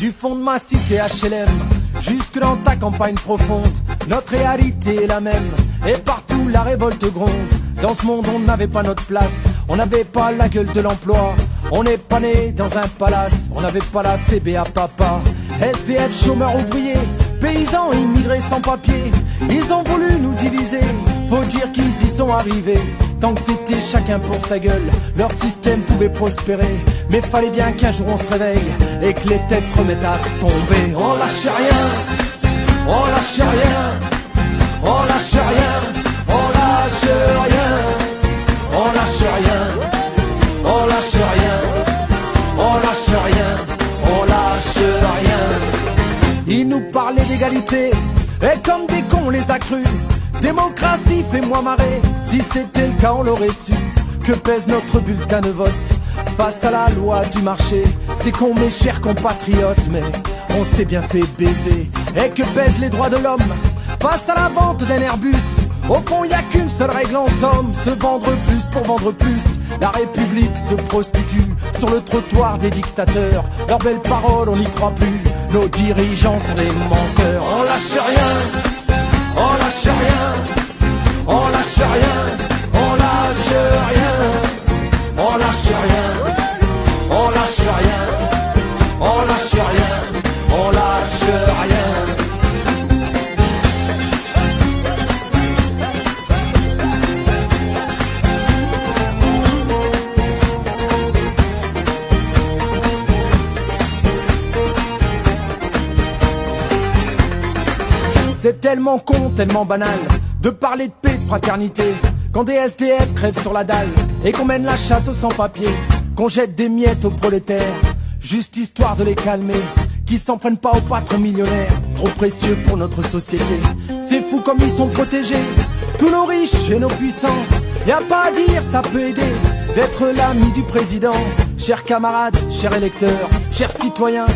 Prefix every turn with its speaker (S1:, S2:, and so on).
S1: Du fond de ma cité HLM jusque dans ta campagne profonde, notre réalité est la même, et partout la révolte gronde. Dans ce monde on n'avait pas notre place, on n'avait pas la gueule de l'emploi. On n'est pas né dans un palace, on n'avait pas la CBA papa. SDF, chômeurs, ouvriers, paysans, immigrés sans papier, ils ont voulu nous diviser, faut dire qu'ils y sont arrivés. Tant que c'était chacun pour sa gueule, leur système pouvait prospérer. Mais fallait bien qu'un jour on se réveille et que les têtes se remettent à tomber. On lâche rien, on lâche rien, on lâche rien, on lâche rien, on lâche rien, on lâche rien, on lâche rien, on lâche rien. Ils nous parlaient d'égalité et comme des cons on les a crus. Démocratie, fais-moi marrer, si c'était le cas on l'aurait su. Que pèse notre bulletin de vote face à la loi du marché? C'est con mes chers compatriotes, mais on s'est bien fait baiser. Et que pèsent les droits de l'homme face à la vente d'un Airbus? Au fond y a qu'une seule règle en somme, se vendre plus pour vendre plus. La République se prostitue sur le trottoir des dictateurs. Leurs belles paroles on n'y croit plus, nos dirigeants sont des menteurs. On lâche rien, on lâche rien, on lâche rien, on lâche rien, on lâche rien, on lâche rien, on lâche rien, on lâche rien. C'est tellement con, tellement banal de parler de paix, de fraternité, quand des SDF crèvent sur la dalle et qu'on mène la chasse aux sans-papiers, qu'on jette des miettes aux prolétaires, juste histoire de les calmer, qui s'en prennent pas aux patrons millionnaires, trop précieux pour notre société. C'est fou comme ils sont protégés, tous nos riches et nos puissants. Y a pas à dire, ça peut aider d'être l'ami du président. Chers camarades, chers électeurs, chers citoyens,